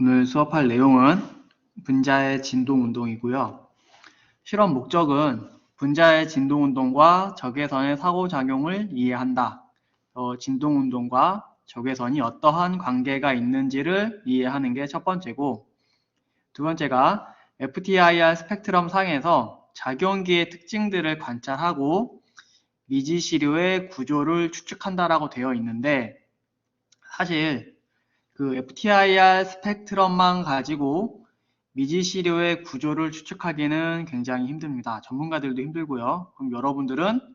오늘 수업할 내용은 분자의 진동운동이고요. 실험 목적은 분자의 진동운동과 적외선의 상호작용을 이해한다. 진동운동과 적외선이 어떠한 관계가 있는지를 이해하는 게 첫 번째고, 두 번째가 FTIR 스펙트럼 상에서 작용기의 특징들을 관찰하고 미지시류의 구조를 추측한다라고 되어 있는데, 사실 그 FTIR 스펙트럼만 가지고 미지시류의 구조를 추측하기는 굉장히 힘듭니다. 전문가들도 힘들고요. 그럼 여러분들은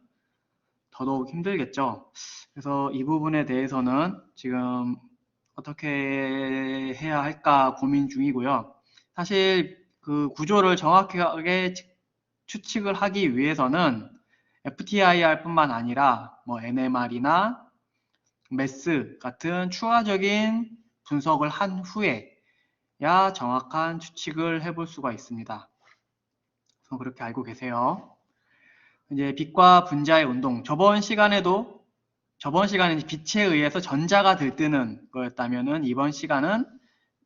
더더욱 힘들겠죠. 그래서 이 부분에 대해서는 지금 어떻게 해야 할까 고민 중이고요. 사실 그 구조를 정확하게 추측을 하기 위해서는 FTIR 뿐만 아니라 뭐 NMR이나 MES 같은 추가적인 분석을 한 후에야 정확한 추측을 해볼 수가 있습니다. 그래서 그렇게 알고 계세요. 이제 빛과 분자의 운동. 저번 시간에 빛에 의해서 전자가 들뜨는 거였다면은 이번 시간은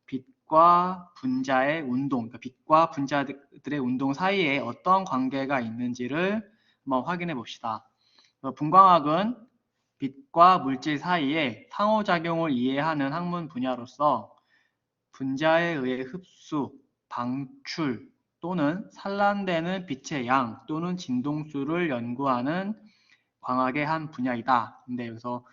빛과 분자의 운동, 그러니까 빛과 분자들의 운동 사이에 어떤 관계가 있는지를 한번 확인해 봅시다. 분광학은 빛과 물질 사이에 상호작용을 이해하는 학문 분야로서 분자에 의해 흡수, 방출 또는 산란되는 빛의 양 또는 진동수를 연구하는 광학의 한 분야이다. 근데 여기서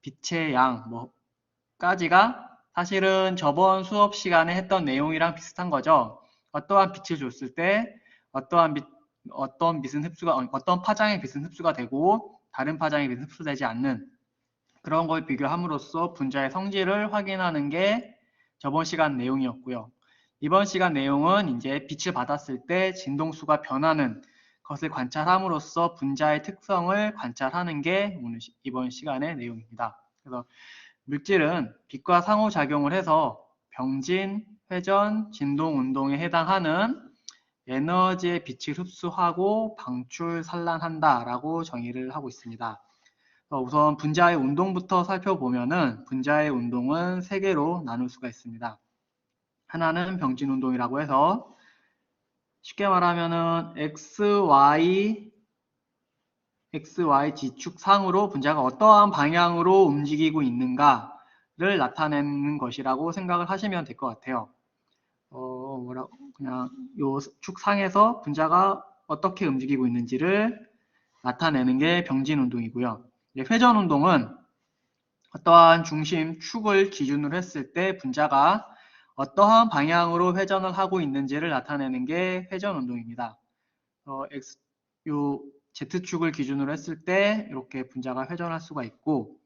빛의 양 뭐까지가 사실은 저번 수업 시간에 했던 내용이랑 비슷한 거죠. 어떠한 빛을 줬을 때 어떤 파장의 빛은 흡수가 되고 다른 파장의 빛은 흡수되지 않는 그런 걸 비교함으로써 분자의 성질을 확인하는 게 저번 시간 내용이었고요. 이번 시간 내용은 이제 빛을 받았을 때 진동수가 변하는 것을 관찰함으로써 분자의 특성을 관찰하는 게 이번 시간의 내용입니다. 그래서 물질은 빛과 상호작용을 해서 병진, 회전, 진동 운동에 해당하는 에너지의 빛을 흡수하고 방출, 산란한다 라고 정의를 하고 있습니다. 우선 분자의 운동부터 살펴보면은 분자의 운동은 세 개로 나눌 수가 있습니다. 하나는 병진 운동이라고 해서 쉽게 말하면은 XY 지축상으로 분자가 어떠한 방향으로 움직이고 있는가를 나타내는 것이라고 생각을 하시면 될 것 같아요. 그냥 요 축상에서 분자가 어떻게 움직이고 있는지를 나타내는 게 병진 운동이고요. 회전 운동은 어떠한 중심 축을 기준으로 했을 때 분자가 어떠한 방향으로 회전을 하고 있는지를 나타내는 게 회전 운동입니다. 요 Z축을 기준으로 했을 때 이렇게 분자가 회전할 수가 있고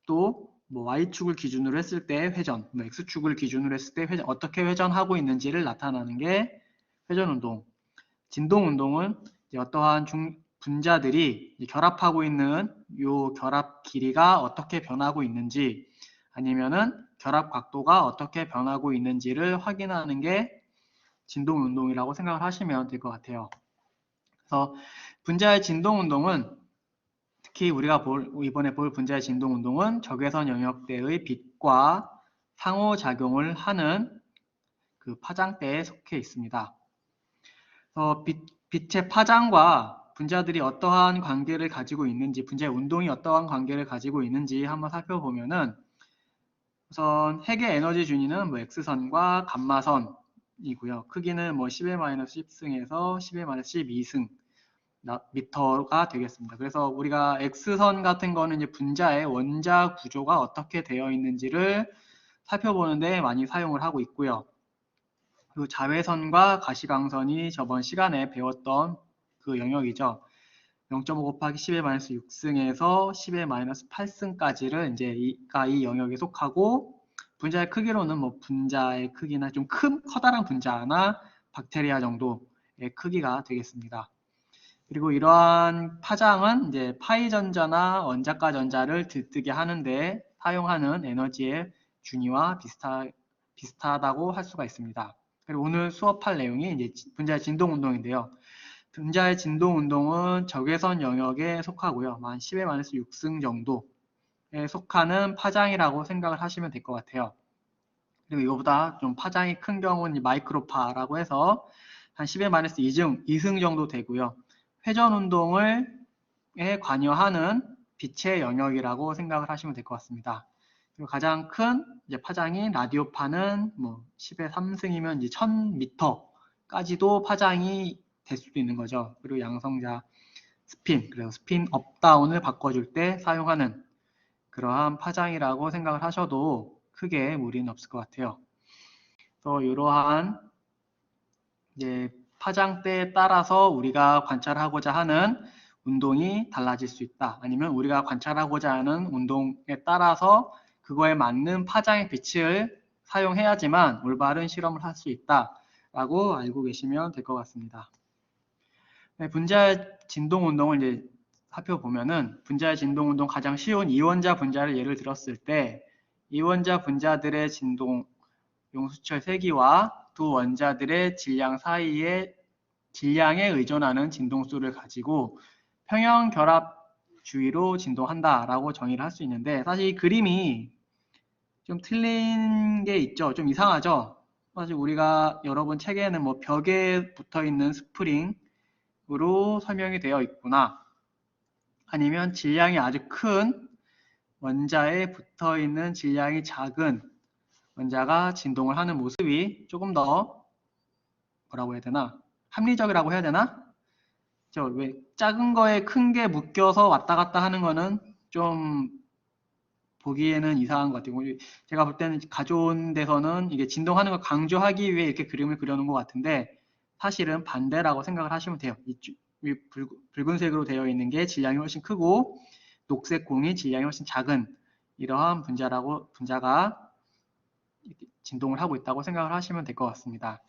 또 Y축을 기준으로 했을 때 회전, X축을 기준으로 했을 때 어떻게 회전하고 있는지를 나타나는 게 회전 운동. 진동 운동은 어떠한 분자들이 결합하고 있는 요 결합 길이가 어떻게 변하고 있는지 아니면은 결합 각도가 어떻게 변하고 있는지를 확인하는 게 진동 운동이라고 생각을 하시면 될 것 같아요. 그래서 분자의 진동 운동은 특히 우리가 이번에 볼 분자의 진동 운동은 적외선 영역대의 빛과 상호작용을 하는 그 파장대에 속해 있습니다. 빛의 파장과 분자들이 어떠한 관계를 가지고 있는지, 분자의 운동이 어떠한 관계를 가지고 있는지 한번 살펴보면은 우선 핵의 에너지 준위는 X선과 감마선이고요. 크기는 10의-10승에서 10의-12승 미터가 되겠습니다. 그래서 우리가 X선 같은 거는 이제 분자의 원자 구조가 어떻게 되어 있는지를 살펴보는데 많이 사용을 하고 있고요. 그리고 자외선과 가시광선이 저번 시간에 배웠던 그 영역이죠. 0.5 곱하기 10의-6승에서 10의-8승까지를 이제 이 영역에 속하고 분자의 크기로는 분자의 크기나 좀 커다란 분자나 박테리아 정도의 크기가 되겠습니다. 그리고 이러한 파장은 이제 파이 전자나 원자가 전자를 들뜨게 하는데 사용하는 에너지의 준위와 비슷하다고 할 수가 있습니다. 그리고 오늘 수업할 내용이 이제 분자의 진동 운동인데요. 분자의 진동 운동은 적외선 영역에 속하고요. 한 10의-6승 정도에 속하는 파장이라고 생각을 하시면 될 것 같아요. 그리고 이거보다 좀 파장이 큰 경우는 마이크로파라고 해서 한 10-2승 정도 되고요. 회전 운동을 관여하는 빛의 영역이라고 생각을 하시면 될 것 같습니다. 그리고 가장 큰 이제 파장인 라디오파는 뭐 10-3승이면 이제 1000m까지도 파장이 될 수도 있는 거죠. 그리고 양성자 스핀, 그래서 스핀 업다운을 바꿔줄 때 사용하는 그러한 파장이라고 생각을 하셔도 크게 무리는 없을 것 같아요. 또 이러한 이제 파장대에 따라서 우리가 관찰하고자 하는 운동이 달라질 수 있다. 아니면 우리가 관찰하고자 하는 운동에 따라서 그거에 맞는 파장의 빛을 사용해야지만 올바른 실험을 할 수 있다라고 알고 계시면 될 것 같습니다. 네, 분자의 진동 운동을 이제 살펴보면은 분자의 진동 운동 가장 쉬운 이원자 분자를 예를 들었을 때 이원자 분자들의 진동 용수철 세기와 두 원자들의 질량 사이의 질량에 의존하는 진동수를 가지고 평형 결합 주위로 진동한다라고 정의를 할 수 있는데 사실 이 그림이 좀 틀린 게 있죠. 좀 이상하죠. 사실 우리가 여러분 책에는 뭐 벽에 붙어 있는 스프링으로 설명이 되어 있구나. 아니면 질량이 아주 큰 원자에 붙어 있는 질량이 작은 원자가 진동을 하는 모습이 조금 더 뭐라고 해야 되나? 합리적이라고 해야 되나? 왜 작은 거에 큰 게 묶여서 왔다 갔다 하는 거는 좀 보기에는 이상한 것 같아요. 제가 볼 때는 가져온 데서는 이게 진동하는 걸 강조하기 위해 이렇게 그림을 그려놓은 것 같은데 사실은 반대라고 생각을 하시면 돼요. 이 붉은색으로 되어 있는 게 질량이 훨씬 크고 녹색 공이 질량이 훨씬 작은 이러한 분자가 진동을 하고 있다고 생각을 하시면 될 것 같습니다.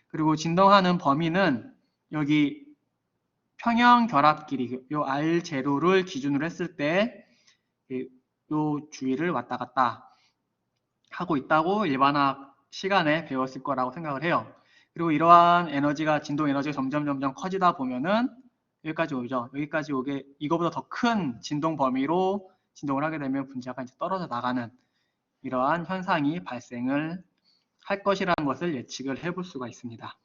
그리고 진동하는 범위는 여기 평형 결합 길이, 요 R0를 기준으로 했을 때 요 주위를 왔다 갔다 하고 있다고 일반학 시간에 배웠을 거라고 생각을 해요. 그리고 이러한 에너지가 진동 에너지가 점점 커지다 보면은 여기까지 오죠. 여기까지 오게 이거보다 더 큰 진동 범위로 진동을 하게 되면 분자가 이제 떨어져 나가는 이러한 현상이 발생을 할 것이라는 것을 예측을 해볼 수가 있습니다.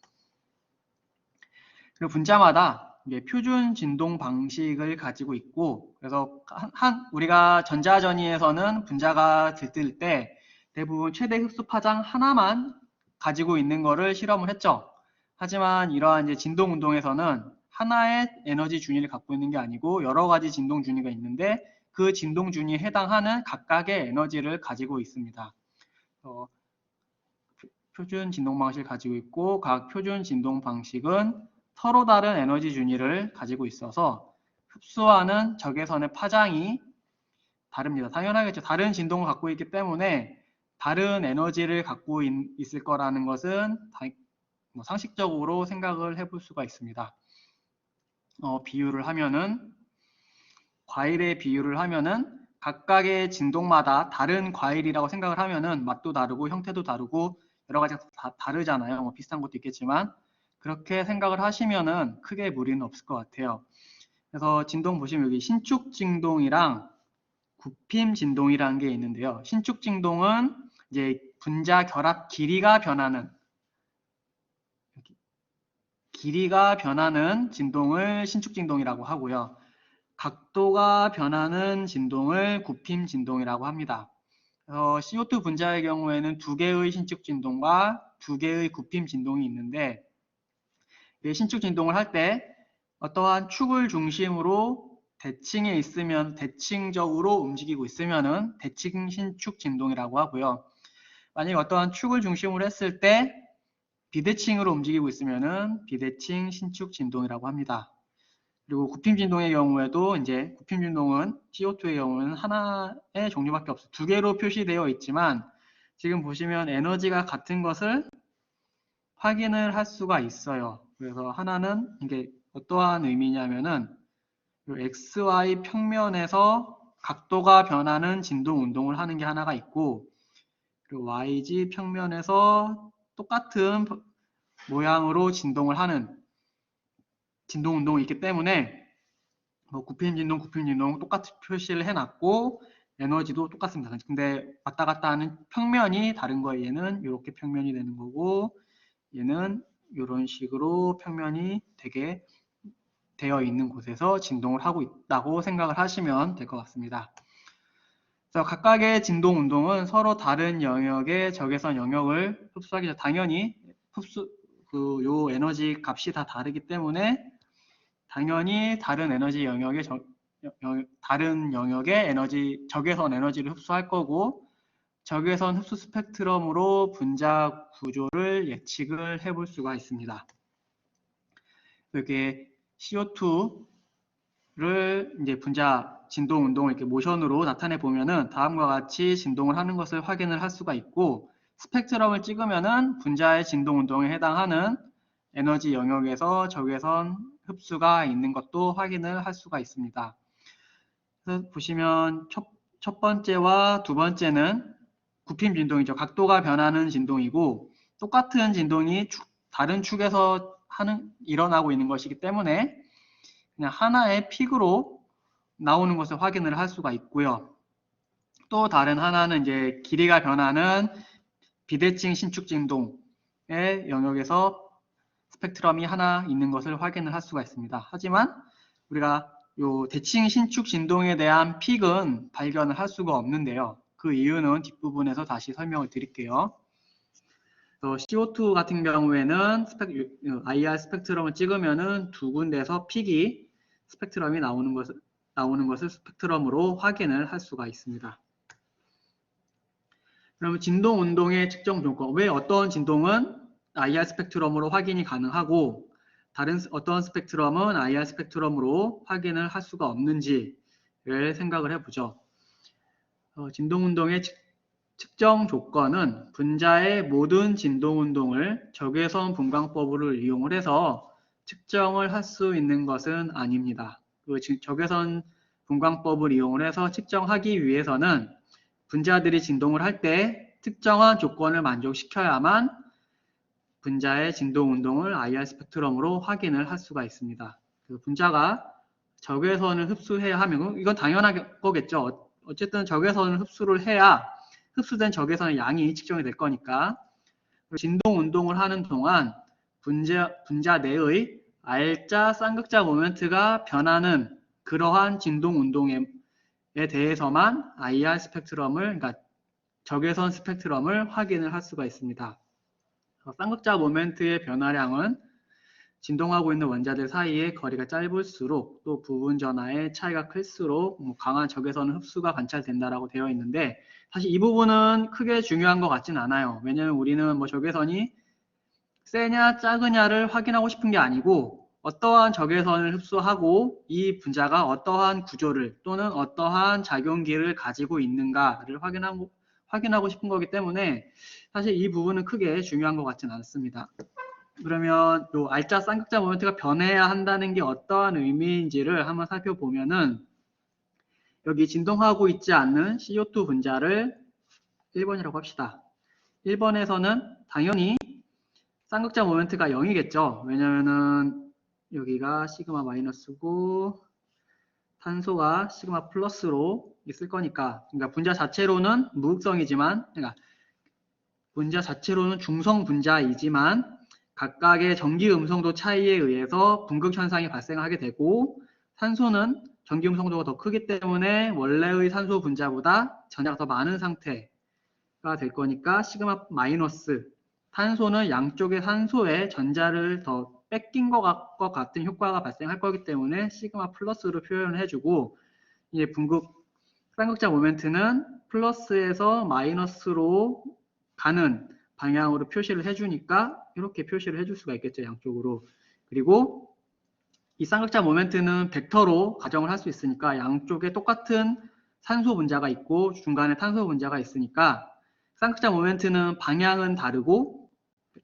그리고 분자마다 표준 진동 방식을 가지고 있고 그래서 우리가 전자전이에서는 분자가 들뜰 때 대부분 최대 흡수 파장 하나만 가지고 있는 거를 실험을 했죠. 하지만 이러한 이제 진동 운동에서는 하나의 에너지 준위를 갖고 있는 게 아니고 여러 가지 진동 준위가 있는데 그 진동 준위에 해당하는 각각의 에너지를 가지고 있습니다. 표준 진동 방식을 가지고 있고 각 표준 진동 방식은 서로 다른 에너지 준위를 가지고 있어서 흡수하는 적외선의 파장이 다릅니다. 당연하겠죠. 다른 진동을 갖고 있기 때문에 다른 에너지를 갖고 있을 거라는 것은 상식적으로 생각을 해볼 수가 있습니다. 비유를 하면은 과일의 비유를 하면은 각각의 진동마다 다른 과일이라고 생각을 하면은 맛도 다르고 형태도 다르고 여러 가지가 다 다르잖아요. 뭐 비슷한 것도 있겠지만 그렇게 생각을 하시면은 크게 무리는 없을 것 같아요. 그래서 진동 보시면 여기 신축 진동이랑 굽힘 진동이라는 게 있는데요. 신축 진동은 이제 분자 결합 길이가 변하는 진동을 신축 진동이라고 하고요. 각도가 변하는 진동을 굽힘 진동이라고 합니다. CO2 분자의 경우에는 두 개의 신축 진동과 두 개의 굽힘 진동이 있는데 신축 진동을 할 때 어떠한 축을 중심으로 대칭에 있으면 대칭적으로 움직이고 있으면은 대칭 신축 진동이라고 하고요. 만약에 어떠한 축을 중심으로 했을 때 비대칭으로 움직이고 있으면은 비대칭 신축 진동이라고 합니다. 그리고 굽힘 진동의 경우에도 이제 굽힘 진동은 CO2의 경우는 하나의 종류밖에 없어요. 두 개로 표시되어 있지만 지금 보시면 에너지가 같은 것을 확인을 할 수가 있어요. 그래서 하나는 이게 어떠한 의미냐면은 XY 평면에서 각도가 변하는 진동 운동을 하는 게 하나가 있고 그리고 YZ 평면에서 똑같은 모양으로 진동을 하는 진동 운동이 있기 때문에 굽힘 진동 똑같이 표시를 해놨고 에너지도 똑같습니다. 근데 왔다 갔다 하는 평면이 다른 거예요. 얘는 이렇게 평면이 되는 거고 얘는 이런 식으로 평면이 되게 되어 있는 곳에서 진동을 하고 있다고 생각을 하시면 될 것 같습니다. 그래서 각각의 진동 운동은 서로 다른 영역의 적외선 영역을 흡수하기 전에 당연히 요 에너지 값이 다 다르기 때문에 당연히 다른 에너지 영역의 다른 영역의 적외선 에너지를 흡수할 거고 적외선 흡수 스펙트럼으로 분자 구조를 예측을 해볼 수가 있습니다. 이렇게 CO2를 이제 분자 진동 운동을 이렇게 모션으로 나타내 보면은 다음과 같이 진동을 하는 것을 확인을 할 수가 있고 스펙트럼을 찍으면은 분자의 진동 운동에 해당하는 에너지 영역에서 적외선 흡수가 있는 것도 확인을 할 수가 있습니다. 그래서 보시면 첫 번째와 두 번째는 굽힘 진동이죠. 각도가 변하는 진동이고 똑같은 진동이 다른 축에서 일어나고 있는 것이기 때문에 그냥 하나의 픽으로 나오는 것을 확인을 할 수가 있고요. 또 다른 하나는 이제 길이가 변하는 비대칭 신축 진동의 영역에서 스펙트럼이 하나 있는 것을 확인을 할 수가 있습니다. 하지만 우리가 요 대칭 신축 진동에 대한 픽은 발견을 할 수가 없는데요. 그 이유는 뒷부분에서 다시 설명을 드릴게요. CO2 같은 경우에는 IR 스펙트럼을 찍으면은 두 군데서 픽이 스펙트럼이 나오는 것을 스펙트럼으로 확인을 할 수가 있습니다. 그러면 진동 운동의 측정 조건, 왜 어떤 진동은 IR 스펙트럼으로 확인이 가능하고 다른 어떤 스펙트럼은 IR 스펙트럼으로 확인을 할 수가 없는지를 생각을 해보죠. 진동 운동의 측정 조건은 분자의 모든 진동 운동을 적외선 분광법을 이용을 해서 측정을 할 수 있는 것은 아닙니다. 그 적외선 분광법을 이용을 해서 측정하기 위해서는 분자들이 진동을 할 때 특정한 조건을 만족시켜야만 분자의 진동 운동을 IR 스펙트럼으로 확인을 할 수가 있습니다. 그 분자가 적외선을 흡수해야 하면 이건 당연한 거겠죠. 어쨌든 적외선을 흡수를 해야 흡수된 적외선의 양이 측정이 될 거니까 진동 운동을 하는 동안 분자 내의 R자 쌍극자 모멘트가 변하는 그러한 진동 운동에 대해서만 IR 스펙트럼을, 그러니까 적외선 스펙트럼을 확인을 할 수가 있습니다. 쌍극자 모멘트의 변화량은 진동하고 있는 원자들 사이의 거리가 짧을수록 또 부분 전하의 차이가 클수록 강한 적외선 흡수가 관찰된다라고 되어 있는데 사실 이 부분은 크게 중요한 것 같진 않아요. 왜냐하면 우리는 적외선이 세냐 작으냐를 확인하고 싶은 게 아니고 어떠한 적외선을 흡수하고 이 분자가 어떠한 구조를 또는 어떠한 작용기를 가지고 있는가를 확인하고 싶은 거기 때문에 사실 이 부분은 크게 중요한 것 같진 않습니다. 그러면 요 R자 쌍극자 모멘트가 변해야 한다는 게 어떠한 의미인지를 한번 살펴보면은 여기 진동하고 있지 않는 CO2 분자를 1번이라고 합시다. 1번에서는 당연히 쌍극자 모멘트가 0이겠죠. 왜냐면은 여기가 시그마 마이너스고 탄소가 시그마 플러스로 있을 거니까. 그러니까 분자 자체로는 무극성이지만, 그러니까 분자 자체로는 중성 분자이지만 각각의 전기 음성도 차이에 의해서 분극 현상이 발생하게 되고 산소는 전기 음성도가 더 크기 때문에 원래의 산소 분자보다 전자가 더 많은 상태가 될 거니까 시그마 마이너스 탄소는 양쪽의 산소에 전자를 더 뺏긴 것 같은 효과가 발생할 거기 때문에 시그마 플러스로 표현을 해주고 이제 쌍극자 모멘트는 플러스에서 마이너스로 가는 방향으로 표시를 해주니까 이렇게 표시를 해줄 수가 있겠죠. 양쪽으로. 그리고 이 쌍극자 모멘트는 벡터로 가정을 할 수 있으니까 양쪽에 똑같은 산소 분자가 있고 중간에 탄소 분자가 있으니까 쌍극자 모멘트는 방향은 다르고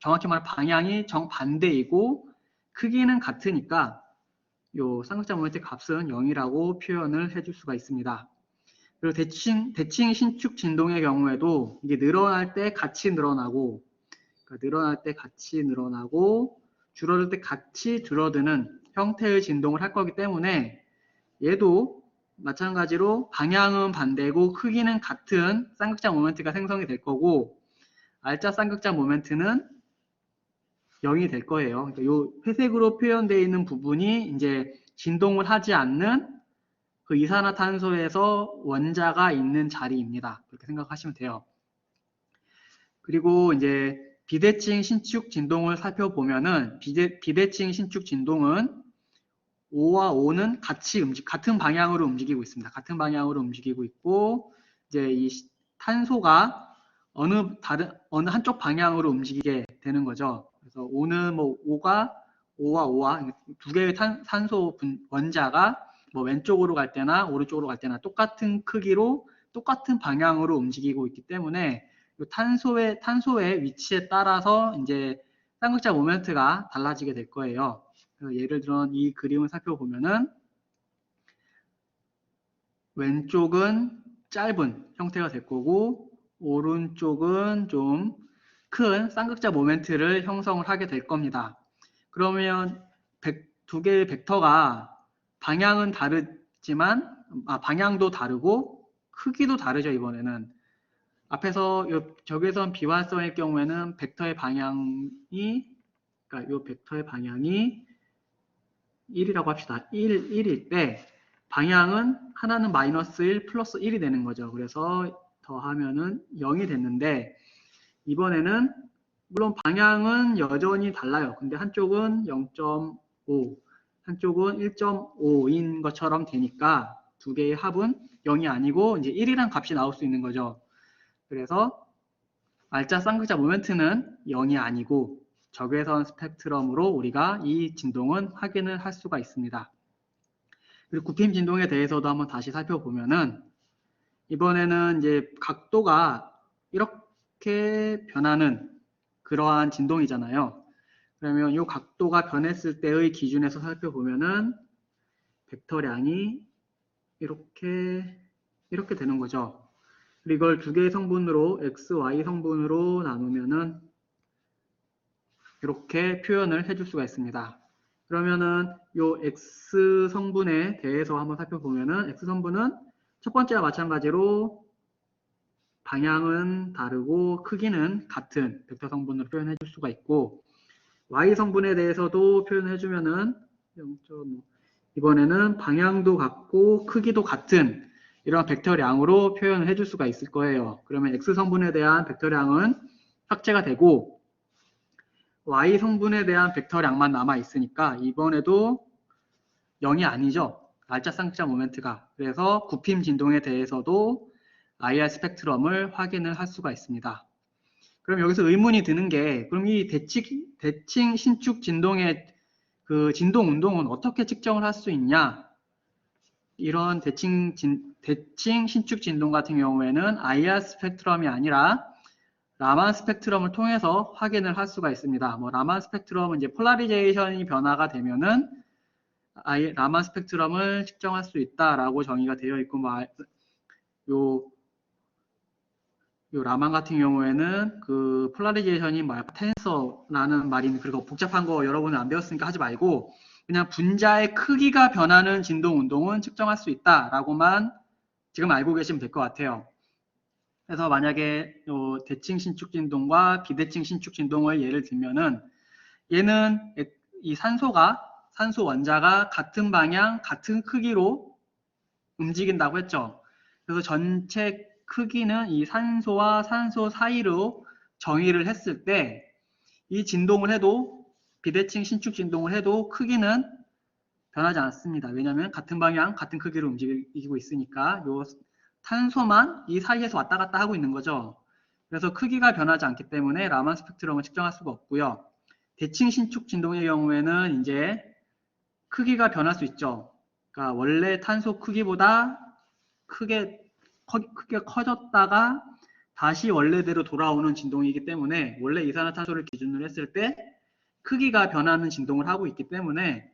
정확히 말하면 방향이 정반대이고 크기는 같으니까 요 쌍극자 모멘트 값은 0이라고 표현을 해줄 수가 있습니다. 그리고 대칭 신축 진동의 경우에도 이게 늘어날 때 같이 늘어나고, 그러니까 늘어날 때 같이 늘어나고, 줄어들 때 같이 줄어드는 형태의 진동을 할 거기 때문에 얘도 마찬가지로 방향은 반대고 크기는 같은 쌍극자 모멘트가 생성이 될 거고 R자 쌍극자 모멘트는 0이 될 거예요. 그러니까 이 회색으로 표현되어 있는 부분이 이제 진동을 하지 않는 그 이산화탄소에서 원자가 있는 자리입니다. 그렇게 생각하시면 돼요. 그리고 이제 비대칭 신축 진동을 살펴보면은 비대칭 신축 진동은 O와 O는 같은 방향으로 움직이고 있습니다. 같은 방향으로 움직이고 있고 이제 이 탄소가 어느 한쪽 방향으로 움직이게 되는 거죠. 그래서 O는 뭐 O와 두 개의 산소 원자가 뭐 왼쪽으로 갈 때나 오른쪽으로 갈 때나 똑같은 크기로 똑같은 방향으로 움직이고 있기 때문에 탄소의 위치에 따라서 이제 쌍극자 모멘트가 달라지게 될 거예요. 예를 들어 이 그림을 살펴보면은 왼쪽은 짧은 형태가 될 거고 오른쪽은 좀 큰 쌍극자 모멘트를 형성을 하게 될 겁니다. 그러면 두 개의 벡터가 방향은 다르지만 방향도 다르고 크기도 다르죠. 이번에는 앞에서 적외선 비환성일 경우에는 벡터의 방향이 그러니까 이 벡터의 방향이 1이라고 합시다. 1일 때 방향은 하나는 마이너스 1 플러스 1이 되는 거죠. 그래서 더하면은 0이 됐는데 이번에는 물론 방향은 여전히 달라요. 근데 한쪽은 0.5, 한쪽은 1.5인 것처럼 되니까 두 개의 합은 0이 아니고 이제 1이란 값이 나올 수 있는 거죠. 그래서 R자 쌍극자 모멘트는 0이 아니고 적외선 스펙트럼으로 우리가 이 진동은 확인을 할 수가 있습니다. 그리고 굽힘 진동에 대해서도 한번 다시 살펴보면은 이번에는 이제 각도가 이렇게 변하는 그러한 진동이잖아요. 그러면 이 각도가 변했을 때의 기준에서 살펴보면은 벡터량이 이렇게 되는 거죠. 그리고 이걸 두 개의 성분으로 x, y 성분으로 나누면은 이렇게 표현을 해줄 수가 있습니다. 그러면은 요 x 성분에 대해서 한번 살펴보면은 x 성분은 첫 번째와 마찬가지로 방향은 다르고 크기는 같은 벡터 성분으로 표현해 줄 수가 있고 y 성분에 대해서도 표현해 주면은 0.5 이번에는 방향도 같고 크기도 같은 이런 벡터량으로 표현을 해줄 수가 있을 거예요. 그러면 x 성분에 대한 벡터량은 삭제가 되고 y 성분에 대한 벡터량만 남아 있으니까 이번에도 0이 아니죠. R자 쌍극자 모멘트가. 그래서 굽힘 진동에 대해서도 IR 스펙트럼을 확인을 할 수가 있습니다. 그럼 여기서 의문이 드는 게 그럼 이 대칭 신축 진동의 그 진동 운동은 어떻게 측정을 할 수 있냐? 이런 대칭 신축 진동 같은 경우에는 IR 스펙트럼이 아니라 라만 스펙트럼을 통해서 확인을 할 수가 있습니다. 뭐 라만 스펙트럼은 이제 폴라리제이션이 변화가 되면은 라만 스펙트럼을 측정할 수 있다라고 정의가 되어 있고 요 라만 같은 경우에는 그 폴라리제이션이 텐서라는 말이 그리고 복잡한 거 여러분은 안 배웠으니까 하지 말고 그냥 분자의 크기가 변하는 진동 운동은 측정할 수 있다라고만 지금 알고 계시면 될 것 같아요. 그래서 만약에 대칭 신축 진동과 비대칭 신축 진동을 예를 들면은 얘는 이 산소 원자가 같은 방향, 같은 크기로 움직인다고 했죠. 그래서 전체 크기는 이 산소와 산소 사이로 정의를 했을 때 이 진동을 해도 비대칭 신축 진동을 해도 크기는 변하지 않습니다. 왜냐하면 같은 방향, 같은 크기로 움직이고 있으니까 요 탄소만 이 사이에서 왔다 갔다 하고 있는 거죠. 그래서 크기가 변하지 않기 때문에 라만 스펙트럼을 측정할 수가 없고요. 대칭 신축 진동의 경우에는 이제 크기가 변할 수 있죠. 그러니까 원래 탄소 크기보다 크게 커졌다가 다시 원래대로 돌아오는 진동이기 때문에 원래 이산화탄소를 기준으로 했을 때 크기가 변하는 진동을 하고 있기 때문에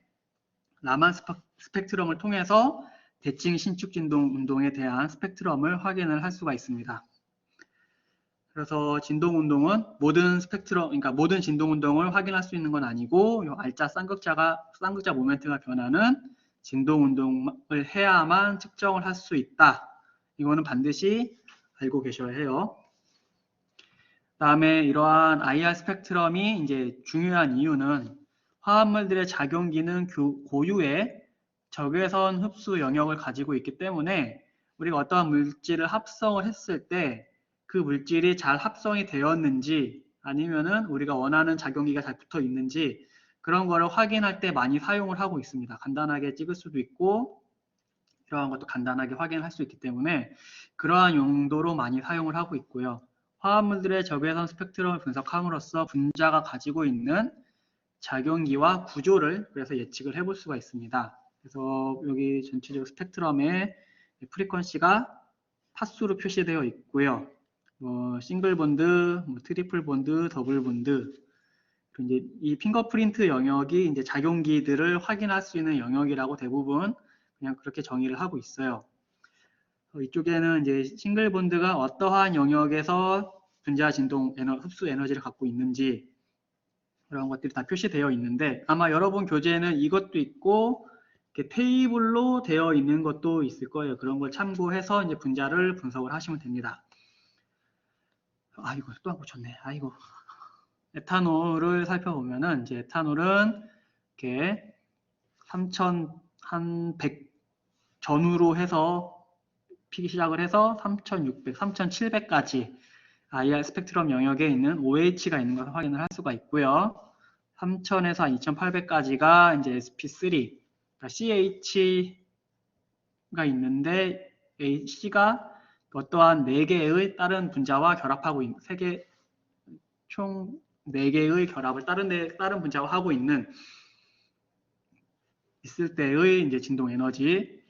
라만 스펙트럼을 통해서 대칭 신축 진동 운동에 대한 스펙트럼을 확인을 할 수가 있습니다. 그래서 진동 운동은 그러니까 모든 진동 운동을 확인할 수 있는 건 아니고 요 R자 쌍극자 모멘트가 변하는 진동 운동을 해야만 측정을 할 수 있다. 이거는 반드시 알고 계셔야 해요. 다음에 이러한 IR 스펙트럼이 이제 중요한 이유는 화합물들의 작용기는 고유의 적외선 흡수 영역을 가지고 있기 때문에 우리가 어떠한 물질을 합성을 했을 때 그 물질이 잘 합성이 되었는지 아니면은 우리가 원하는 작용기가 잘 붙어 있는지 그런 거를 확인할 때 많이 사용을 하고 있습니다. 간단하게 찍을 수도 있고 이러한 것도 간단하게 확인할 수 있기 때문에 그러한 용도로 많이 사용을 하고 있고요. 화합물들의 적외선 스펙트럼을 분석함으로써 분자가 가지고 있는 작용기와 구조를 그래서 예측을 해볼 수가 있습니다. 그래서 여기 전체적 스펙트럼에 프리퀀시가 타수로 표시되어 있고요. 싱글 본드, 트리플 본드, 더블 본드. 이제 이 핑거프린트 영역이 이제 작용기들을 확인할 수 있는 영역이라고 대부분 그냥 그렇게 정의를 하고 있어요. 이쪽에는 이제 싱글 본드가 어떠한 영역에서 분자 진동 흡수 에너지를 갖고 있는지 이런 것들이 다 표시되어 있는데 아마 여러분 교재에는 이것도 있고 이렇게 테이블로 되어 있는 것도 있을 거예요. 그런 걸 참고해서 이제 분자를 분석을 하시면 됩니다. 아이고 또 안 고쳤네. 아이고. 에탄올을 살펴보면은 이제 에탄올은 이렇게 3,100 전후로 해서 피기 시작을 해서 3,600, 3,700까지 IR 스펙트럼 영역에 있는 OH가 있는 것을 확인을 할 수가 있고요. 3,000에서 2,800까지가 이제 sp3, 그러니까 CH가 있는데 C가 어떠한 4개의 다른 분자와 결합하고 있는 총 4개의 결합을 다른 분자와 하고 있을 때의 이제 진동 에너지.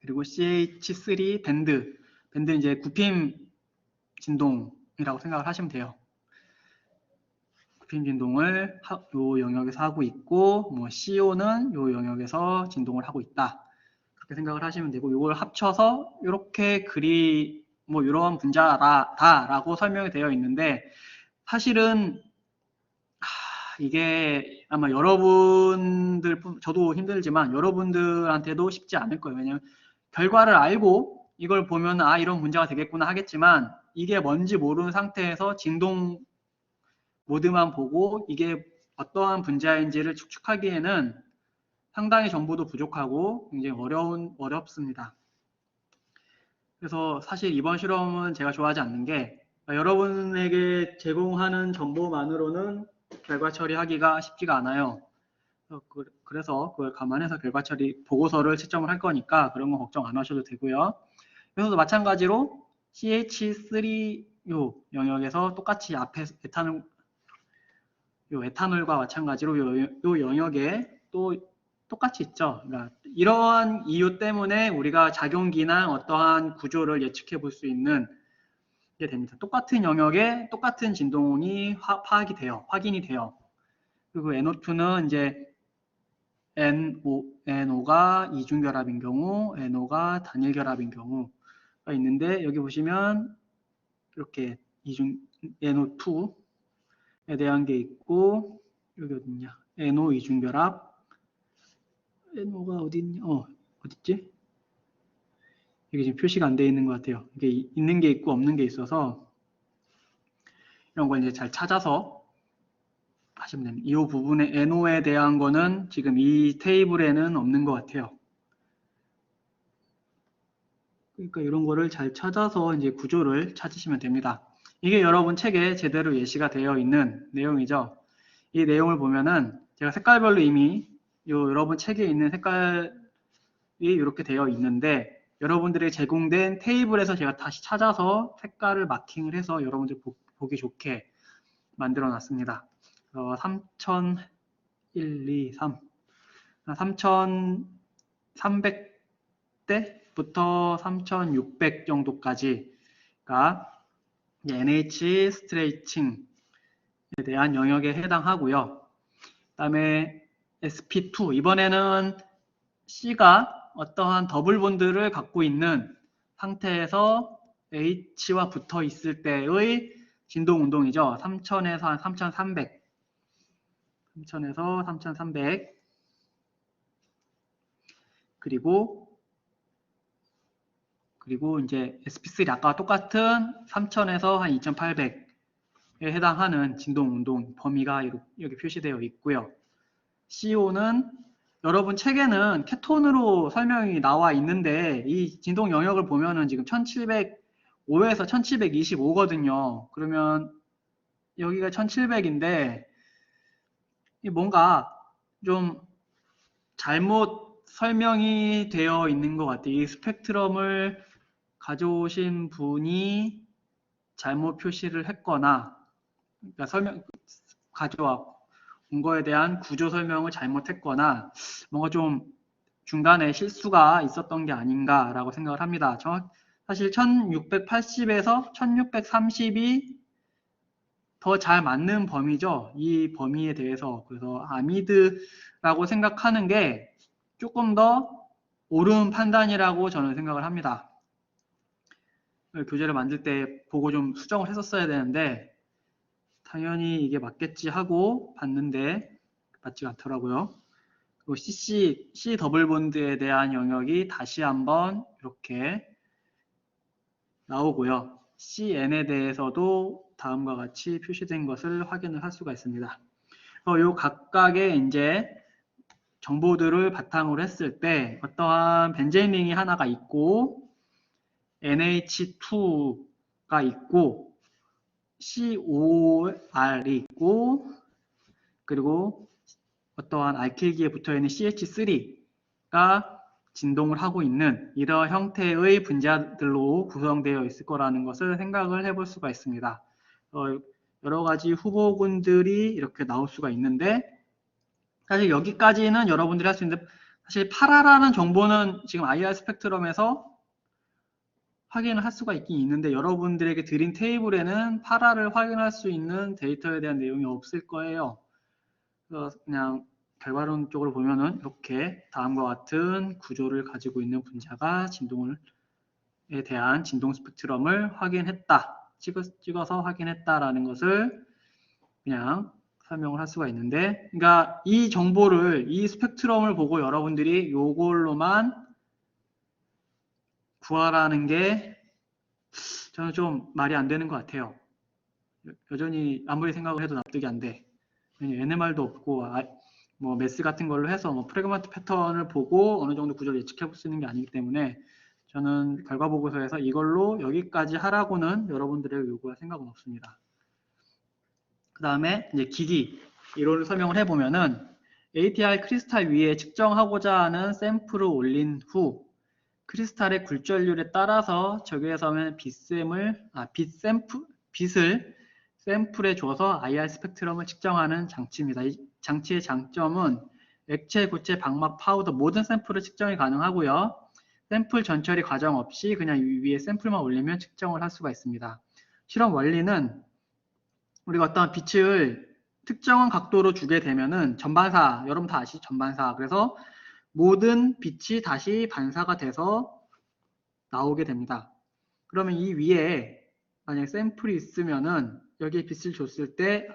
그리고 CH3 밴드 이제 굽힘 진동이라고 생각을 하시면 돼요. 굽힘 진동을 요 영역에서 하고 있고, 뭐 CO는 요 영역에서 진동을 하고 있다. 그렇게 생각을 하시면 되고, 이걸 합쳐서 이렇게 뭐 이런 분자다라고 설명이 되어 있는데, 사실은 이게 아마 여러분들, 저도 힘들지만 여러분들한테도 쉽지 않을 거예요. 왜냐면 결과를 알고 이걸 보면 이런 문제가 되겠구나 하겠지만 이게 뭔지 모르는 상태에서 진동 모드만 보고 이게 어떠한 분자인지를 추측하기에는 상당히 정보도 부족하고 굉장히 어렵습니다. 그래서 사실 이번 실험은 제가 좋아하지 않는 게 여러분에게 제공하는 정보만으로는 결과 처리하기가 쉽지가 않아요. 그래서 그걸 감안해서 결과 처리 보고서를 채점을 할 거니까 그런 거 걱정 안 하셔도 되고요. 여기서도 마찬가지로 CH3 요 영역에서 똑같이 앞에 에탄올과 마찬가지로 요 영역에 또 똑같이 있죠. 그러니까 이러한 이유 때문에 우리가 작용기나 어떠한 구조를 예측해 볼 수 있는 게 됩니다. 똑같은 영역에 똑같은 진동이 확인이 돼요. 그리고 NO2는 이제 NO가 이중결합인 경우, NO가 단일결합인 경우가 있는데 여기 보시면 이렇게 NO2에 대한 게 있고 여기 어딨냐? NO 이중결합 NO가 어디 있냐? 어딨지? 이게 지금 표시가 안 되어 있는 것 같아요. 이게 있는 게 있고 없는 게 있어서 이런 걸 이제 잘 찾아서 하시면 됩니다. 이 부분에 NO에 대한 거는 지금 이 테이블에는 없는 것 같아요. 그러니까 이런 거를 잘 찾아서 이제 구조를 찾으시면 됩니다. 이게 여러분 책에 제대로 예시가 되어 있는 내용이죠. 이 내용을 보면은 제가 색깔별로 이미 여러분 책에 있는 색깔이 이렇게 되어 있는데 여러분들에게 제공된 테이블에서 제가 다시 찾아서 색깔을 마킹을 해서 여러분들 보기 좋게 만들어 놨습니다. 3,000, 1, 2, 3 3,300대부터 3,600 정도까지가 NH 스트레칭에 대한 영역에 해당하고요. 그 다음에 sp2 이번에는 C가 어떠한 더블 본드를 갖고 있는 상태에서 H와 붙어 있을 때의 진동 운동이죠. 3000에서 한 3300 3000에서 3300 그리고 이제 SP3 아까와 똑같은 3000에서 한 2800에 해당하는 진동 운동 범위가 여기 표시되어 있고요. CO는 여러분 책에는 케톤으로 설명이 나와 있는데 이 진동 영역을 보면은 지금 1705에서 1725거든요. 그러면 여기가 1700인데 뭔가 좀 잘못 설명이 되어 있는 것 같아요. 이 스펙트럼을 가져오신 분이 잘못 표시를 했거나, 그러니까 가져와 온 거에 대한 구조 설명을 잘못했거나, 뭔가 좀 중간에 실수가 있었던 게 아닌가라고 생각을 합니다. 사실 1680에서 1630이 더 잘 맞는 범위죠. 이 범위에 대해서. 그래서 아미드라고 생각하는 게 조금 더 옳은 판단이라고 저는 생각을 합니다. 교재를 만들 때 보고 좀 수정을 했었어야 되는데 당연히 이게 맞겠지 하고 봤는데 맞지가 않더라고요. 그리고 C 더블 본드에 대한 영역이 다시 한번 이렇게 나오고요. CN에 대해서도 다음과 같이 표시된 것을 확인을 할 수가 있습니다. 요 각각의 이제 정보들을 바탕으로 했을 때 어떠한 벤젠 링이 하나가 있고 NH2가 있고 COR이 있고 그리고 어떠한 알킬기에 붙어있는 CH3가 진동을 하고 있는 이런 형태의 분자들로 구성되어 있을 거라는 것을 생각을 해볼 수가 있습니다. 여러 가지 후보군들이 이렇게 나올 수가 있는데 사실 여기까지는 여러분들이 할 수 있는데 사실 파라라는 정보는 지금 IR 스펙트럼에서 확인을 할 수가 있긴 있는데 여러분들에게 드린 테이블에는 파라를 확인할 수 있는 데이터에 대한 내용이 없을 거예요. 그래서 그냥 결과론적으로 보면은 이렇게 다음과 같은 구조를 가지고 있는 분자가 진동에 대한 진동 스펙트럼을 확인했다. 찍어서 확인했다라는 것을 그냥 설명을 할 수가 있는데, 그러니까 이 정보를, 이 스펙트럼을 보고 여러분들이 이걸로만 구하라는 게 저는 좀 말이 안 되는 것 같아요. 여전히 아무리 생각을 해도 납득이 안 돼. NMR도 없고 뭐 매스 같은 걸로 해서 뭐 프래그먼트 패턴을 보고 어느 정도 구조를 예측해 볼 수 있는 게 아니기 때문에 저는 결과 보고서에서 이걸로 여기까지 하라고는 여러분들에게 요구할 생각은 없습니다. 그 다음에 이제 기기 이론을 설명을 해보면은 ATR 크리스탈 위에 측정하고자 하는 샘플을 올린 후 크리스탈의 굴절률에 따라서 저기에서는 빛을 샘플에 줘서 IR 스펙트럼을 측정하는 장치입니다. 이 장치의 장점은 액체, 고체, 방막, 파우더 모든 샘플을 측정이 가능하고요. 샘플 전처리 과정 없이 그냥 위에 샘플만 올리면 측정을 할 수가 있습니다. 실험 원리는 우리가 어떤 빛을 특정한 각도로 주게 되면은 전반사, 여러분 다 아시죠? 전반사. 그래서 모든 빛이 다시 반사가 돼서 나오게 됩니다. 그러면 이 위에 만약에 샘플이 있으면은 여기에 빛을 줬을 때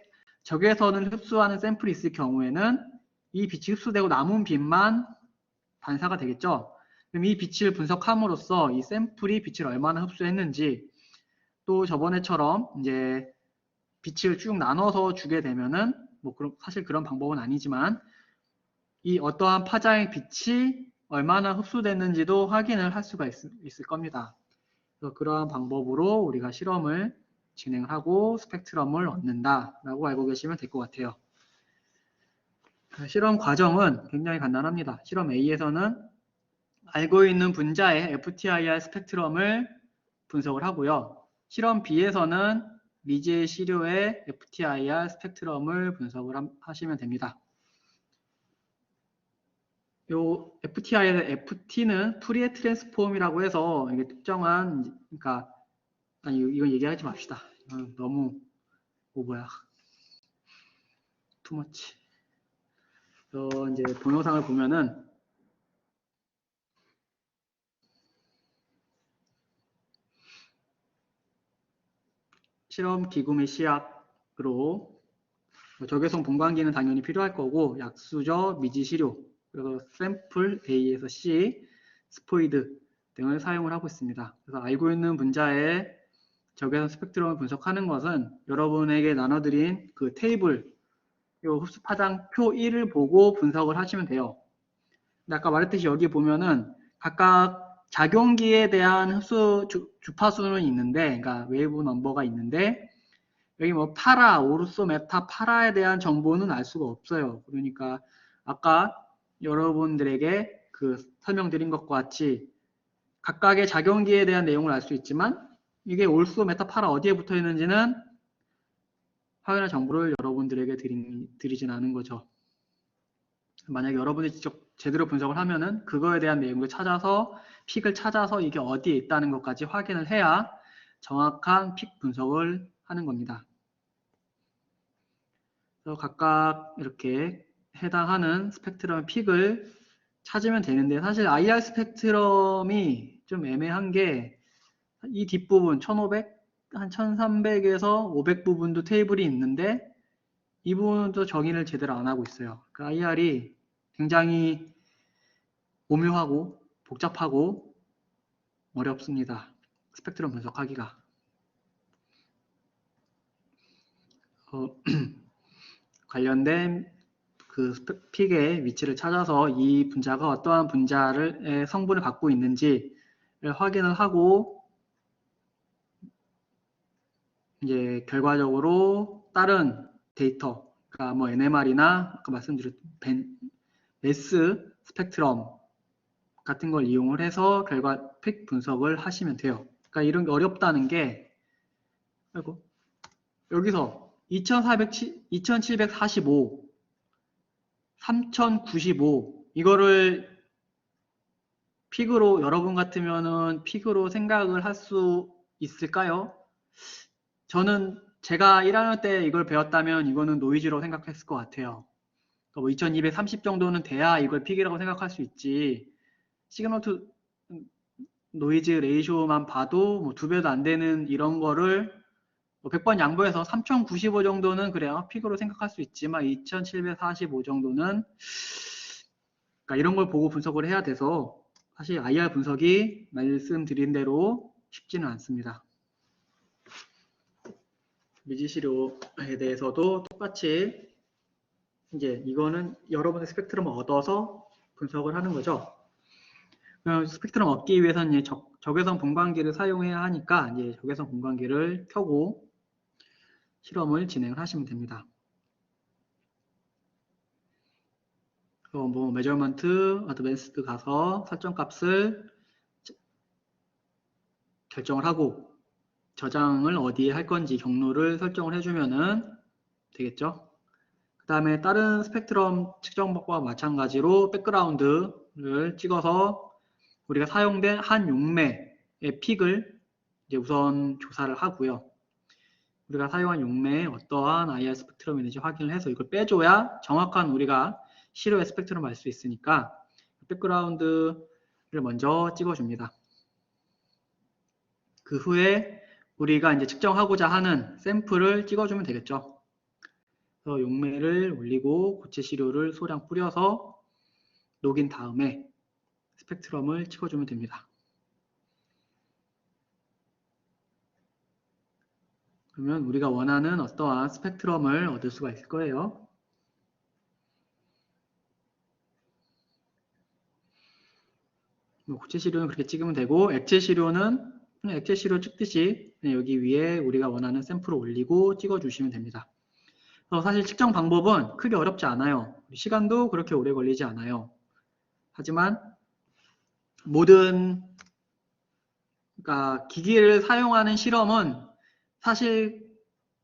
적외선을 흡수하는 샘플이 있을 경우에는 이 빛이 흡수되고 남은 빛만 반사가 되겠죠. 그럼 이 빛을 분석함으로써 이 샘플이 빛을 얼마나 흡수했는지 또 저번에처럼 이제 빛을 쭉 나눠서 주게 되면은 뭐 사실 그런 방법은 아니지만 이 어떠한 파장의 빛이 얼마나 흡수됐는지도 확인을 할 수가 있을 겁니다. 그래서 그러한 방법으로 우리가 실험을 진행하고 스펙트럼을 얻는다라고 알고 계시면 될 것 같아요. 실험 과정은 굉장히 간단합니다. 실험 A에서는 알고 있는 분자의 FTIR 스펙트럼을 분석을 하고요. 실험 B에서는 미지의 시료의 FTIR 스펙트럼을 분석을 하시면 됩니다. 요 FTI의 FT는 푸리에 트랜스폼이라고 해서 이게 특정한, 그러니까 아니 이건 얘기하지 맙시다. 너무 오버야. 투머치. 이제 동영상을 보면은 실험 기구 및 시약으로 적외선 분광기는 당연히 필요할 거고 약수저, 미지 시료 그래서 샘플 A에서 C, 스포이드 등을 사용을 하고 있습니다. 그래서 알고 있는 분자의 적외선 스펙트럼을 분석하는 것은 여러분에게 나눠드린 그 테이블, 요 흡수 파장 표 1을 보고 분석을 하시면 돼요. 근데 아까 말했듯이 여기 보면은 각각 작용기에 대한 흡수 주파수는 있는데, 그러니까 웨이브 넘버가 있는데, 여기 뭐 파라, 오르소, 메타, 파라에 대한 정보는 알 수가 없어요. 그러니까 아까 여러분들에게 그 설명드린 것과 같이 각각의 작용기에 대한 내용을 알 수 있지만 이게 올소, 메타, 파라 어디에 붙어 있는지는 확인할 정보를 여러분들에게 드리진 않은 거죠. 만약에 여러분이 직접 제대로 분석을 하면은 그거에 대한 내용을 찾아서 픽을 찾아서 이게 어디에 있다는 것까지 확인을 해야 정확한 픽 분석을 하는 겁니다. 그래서 각각 이렇게 해당하는 스펙트럼 픽을 찾으면 되는데 사실 IR 스펙트럼이 좀 애매한 게 이 뒷부분 1500, 한 1300에서 500 부분도 테이블이 있는데 이 부분도 정의를 제대로 안 하고 있어요. 그 IR이 굉장히 오묘하고 복잡하고 어렵습니다. 스펙트럼 분석하기가. 관련된 그 픽의 위치를 찾아서 이 분자가 어떠한 분자의 성분을 갖고 있는지를 확인을 하고 이제 결과적으로 다른 데이터, 그러니까 뭐 NMR이나 아까 말씀드렸던 매스 스펙트럼 같은 걸 이용을 해서 결과 픽 분석을 하시면 돼요. 그러니까 이런 게 어렵다는 게 아이고, 여기서 2745, 3095 이거를 픽으로 여러분 같으면은 픽으로 생각을 할 수 있을까요? 저는 제가 1학년 때 이걸 배웠다면 이거는 노이즈로 생각했을 것 같아요. 뭐 2230 정도는 돼야 이걸 픽이라고 생각할 수 있지. 시그널 투 노이즈 레이쇼만 봐도 뭐 2배도 안 되는 이런 거를 뭐 100번 양보해서 3095 정도는 그래요. 픽으로 생각할 수 있지만 2745 정도는 그러니까 이런 걸 보고 분석을 해야 돼서 사실 IR 분석이 말씀드린 대로 쉽지는 않습니다. 미지시료에 대해서도 똑같이 이제 이거는 여러분의 스펙트럼을 얻어서 분석을 하는 거죠. 스펙트럼 얻기 위해서는 이제 적외선 분광기를 사용해야 하니까 이제 적외선 분광기를 켜고 실험을 진행을 하시면 됩니다. 뭐 메저먼트, 어드밴스드 가서 설정값을 결정을 하고 저장을 어디에 할 건지 경로를 설정을 해주면은 되겠죠. 그 다음에 다른 스펙트럼 측정 방법과 마찬가지로 백그라운드를 찍어서 우리가 사용된 한 용매의 픽을 이제 우선 조사를 하고요. 우리가 사용한 용매에 어떠한 IR 스펙트럼이 있는지 확인을 해서 이걸 빼줘야 정확한 우리가 시료의 스펙트럼을 알 수 있으니까 백그라운드를 먼저 찍어줍니다. 그 후에 우리가 이제 측정하고자 하는 샘플을 찍어주면 되겠죠. 그래서 용매를 올리고 고체 시료를 소량 뿌려서 녹인 다음에 스펙트럼을 찍어주면 됩니다. 그러면 우리가 원하는 어떠한 스펙트럼을 얻을 수가 있을 거예요. 고체 시료는 그렇게 찍으면 되고 액체 시료는 액체 시료 찍듯이 여기 위에 우리가 원하는 샘플을 올리고 찍어주시면 됩니다. 사실 측정 방법은 크게 어렵지 않아요. 시간도 그렇게 오래 걸리지 않아요. 하지만 모든 그러니까 기기를 사용하는 실험은 사실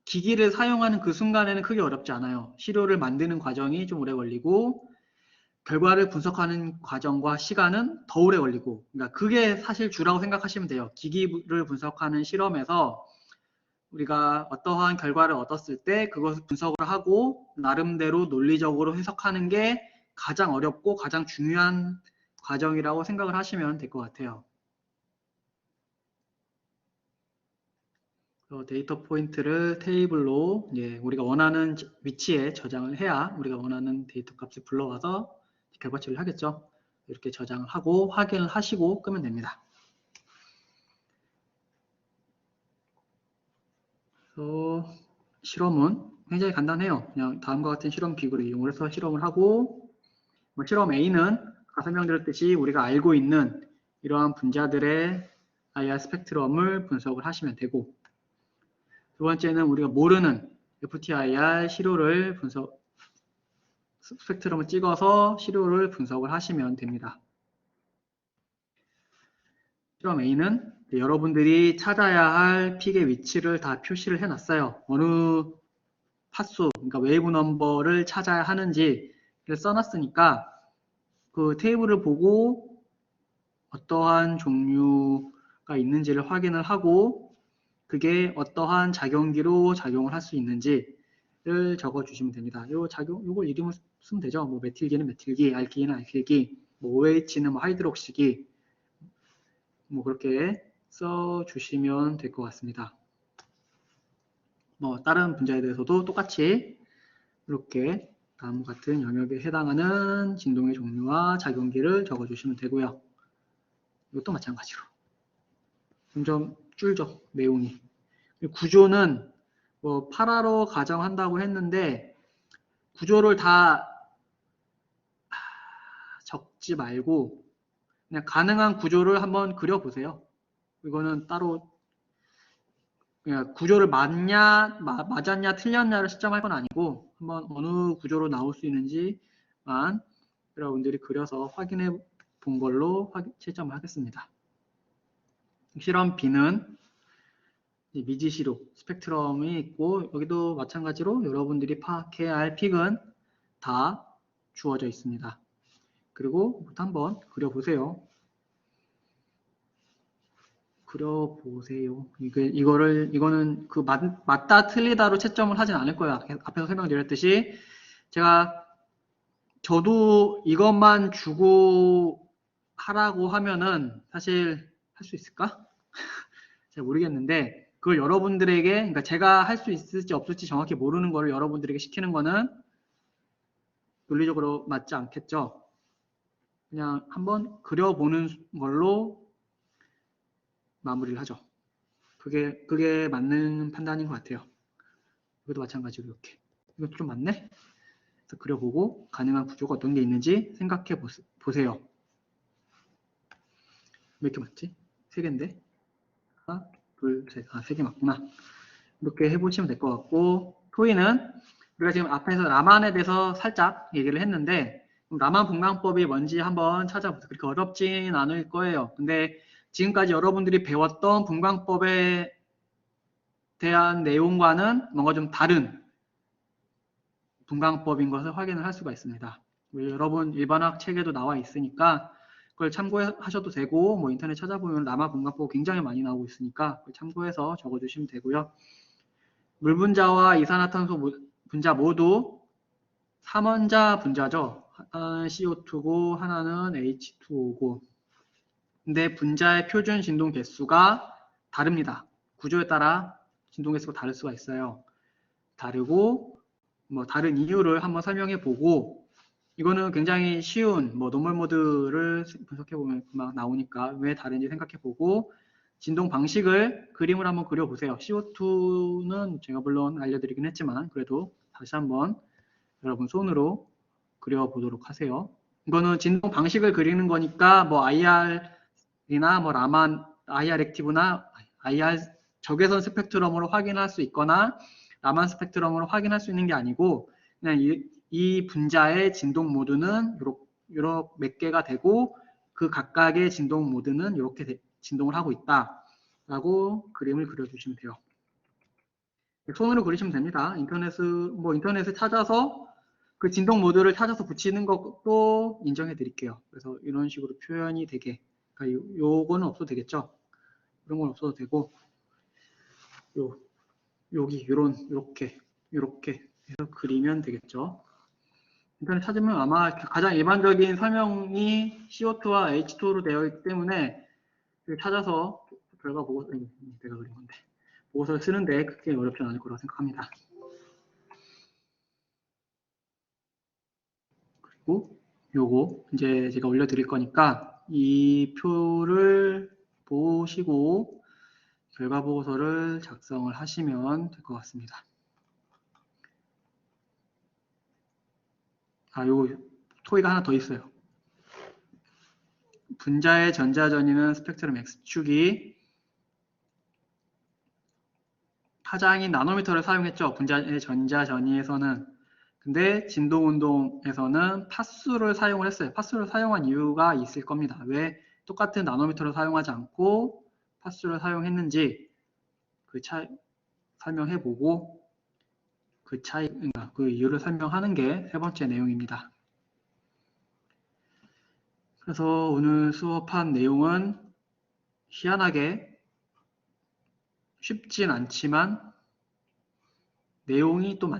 기기를 사용하는 그 순간에는 크게 어렵지 않아요. 시료를 만드는 과정이 좀 오래 걸리고 결과를 분석하는 과정과 시간은 더 오래 걸리고 그러니까 그게 사실 주라고 생각하시면 돼요. 기기를 분석하는 실험에서 우리가 어떠한 결과를 얻었을 때 그것을 분석을 하고 나름대로 논리적으로 해석하는 게 가장 어렵고 가장 중요한 과정이라고 생각을 하시면 될 것 같아요. 데이터 포인트를 테이블로 이제 우리가 원하는 위치에 저장을 해야 우리가 원하는 데이터 값을 불러와서 결과 처리를 하겠죠. 이렇게 저장을 하고 확인을 하시고 끄면 됩니다. 실험은 굉장히 간단해요. 그냥 다음과 같은 실험 기구를 이용을 해서 실험을 하고, 실험 A는 아까 설명드렸듯이 우리가 알고 있는 이러한 분자들의 IR 스펙트럼을 분석을 하시면 되고, 두 번째는 우리가 모르는 FTIR 시료를 스펙트럼을 찍어서 시료를 분석을 하시면 됩니다. 실험 A는 여러분들이 찾아야 할 픽의 위치를 다 표시를 해놨어요. 어느 팥수, 그러니까 웨이브 넘버를 찾아야 하는지 써놨으니까 그 테이블을 보고 어떠한 종류가 있는지를 확인을 하고 그게 어떠한 작용기로 작용을 할 수 있는지를 적어주시면 됩니다. 요걸 이름을 쓰면 되죠. 뭐 메틸기는 메틸기, 알키기는 알키기, 뭐 OH는 뭐 하이드록시기, 뭐 그렇게 써주시면 될 것 같습니다. 뭐 다른 분자에 대해서도 똑같이 이렇게 다음과 같은 영역에 해당하는 진동의 종류와 작용기를 적어주시면 되고요. 이것도 마찬가지로 점점 줄죠, 내용이. 구조는 뭐 8화로 가정한다고 했는데 구조를 다 적지 말고 그냥 가능한 구조를 한번 그려보세요. 이거는 따로 그냥 구조를 맞았냐 틀렸냐를 시점할 건 아니고 한번 어느 구조로 나올 수 있는지만 여러분들이 그려서 확인해 본 걸로 채점을 하겠습니다. 실험 B는 미지시료 스펙트럼이 있고 여기도 마찬가지로 여러분들이 파악해야 할 픽은 다 주어져 있습니다. 그리고 한번 그려보세요. 이거는 그 맞다 틀리다로 채점을 하진 않을 거예요. 앞에서 설명드렸듯이 저도 이것만 주고 하라고 하면은 사실 할 수 있을까? 잘 모르겠는데 그걸 여러분들에게, 그러니까 제가 할 수 있을지 없을지 정확히 모르는 거를 여러분들에게 시키는 거는 논리적으로 맞지 않겠죠. 그냥 한번 그려보는 걸로 마무리를 하죠. 그게 맞는 판단인 것 같아요. 이것도 마찬가지로 이렇게. 이것도 좀 맞네? 그래서 그려보고 가능한 구조가 어떤 게 있는지 생각해 보세요. 몇 개 맞지? 3개인데? 하나, 둘, 셋. 3개 맞구나. 이렇게 해보시면 될 것 같고, 토의는 우리가 지금 앞에서 라만에 대해서 살짝 얘기를 했는데 라만 분광법이 뭔지 한번 찾아보세요. 그렇게 어렵진 않을 거예요. 근데 지금까지 여러분들이 배웠던 분광법에 대한 내용과는 뭔가 좀 다른 분광법인 것을 확인을 할 수가 있습니다. 여러분 일반학 책에도 나와 있으니까 그걸 참고하셔도 되고, 뭐 인터넷 찾아보면 라마 분광법 굉장히 많이 나오고 있으니까 그걸 참고해서 적어주시면 되고요. 물분자와 이산화탄소 분자 모두 3원자 분자죠. 하나는 CO2고 하나는 H2O고. 근데 분자의 표준 진동 개수가 다릅니다. 구조에 따라 진동 개수가 다를 수가 있어요. 다르고 뭐 다른 이유를 한번 설명해 보고, 이거는 굉장히 쉬운 노멀 모드를 분석해 보면 금방 나오니까 왜 다른지 생각해 보고 진동 방식을 그림을 한번 그려 보세요. CO2는 제가 물론 알려드리긴 했지만 그래도 다시 한번 여러분 손으로 그려 보도록 하세요. 이거는 진동 방식을 그리는 거니까 뭐 IR이나 뭐 라만 IR 액티브나 IR 적외선 스펙트럼으로 확인할 수 있거나 라만 스펙트럼으로 확인할 수 있는 게 아니고 그냥 이 분자의 진동 모드는 요렇게 몇 개가 되고 그 각각의 진동 모드는 이렇게 진동을 하고 있다 라고 그림을 그려주시면 돼요. 손으로 그리시면 됩니다. 인터넷을 찾아서 그 진동 모드를 찾아서 붙이는 것도 인정해 드릴게요. 그래서 이런 식으로 표현이 되게, 그러니까 요거는 없어도 되겠죠. 이런 건 없어도 되고, 여기 이렇게 해서 그리면 되겠죠. 인터넷 찾으면 아마 가장 일반적인 설명이 CO2와 H2로 되어 있기 때문에 찾아서 결과 내가 그린 건데 보고서를 쓰는데 그렇게 어렵지 않을 거라고 생각합니다. 그리고 요거 이제 제가 올려드릴 거니까 이 표를 보시고 결과 보고서를 작성을 하시면 될 것 같습니다. 요거 토의가 하나 더 있어요. 분자의 전자전이는 스펙트럼 X축이 파장인 나노미터를 사용했죠. 분자의 전자전이에서는. 근데 진동운동에서는 파수를 사용을 했어요. 파수를 사용한 이유가 있을 겁니다. 왜 똑같은 나노미터를 사용하지 않고 파수를 사용했는지 그 차이 설명해보고 그 이유를 설명하는 게 세 번째 내용입니다. 그래서 오늘 수업한 내용은 희한하게 쉽진 않지만 내용이 또 많습니다.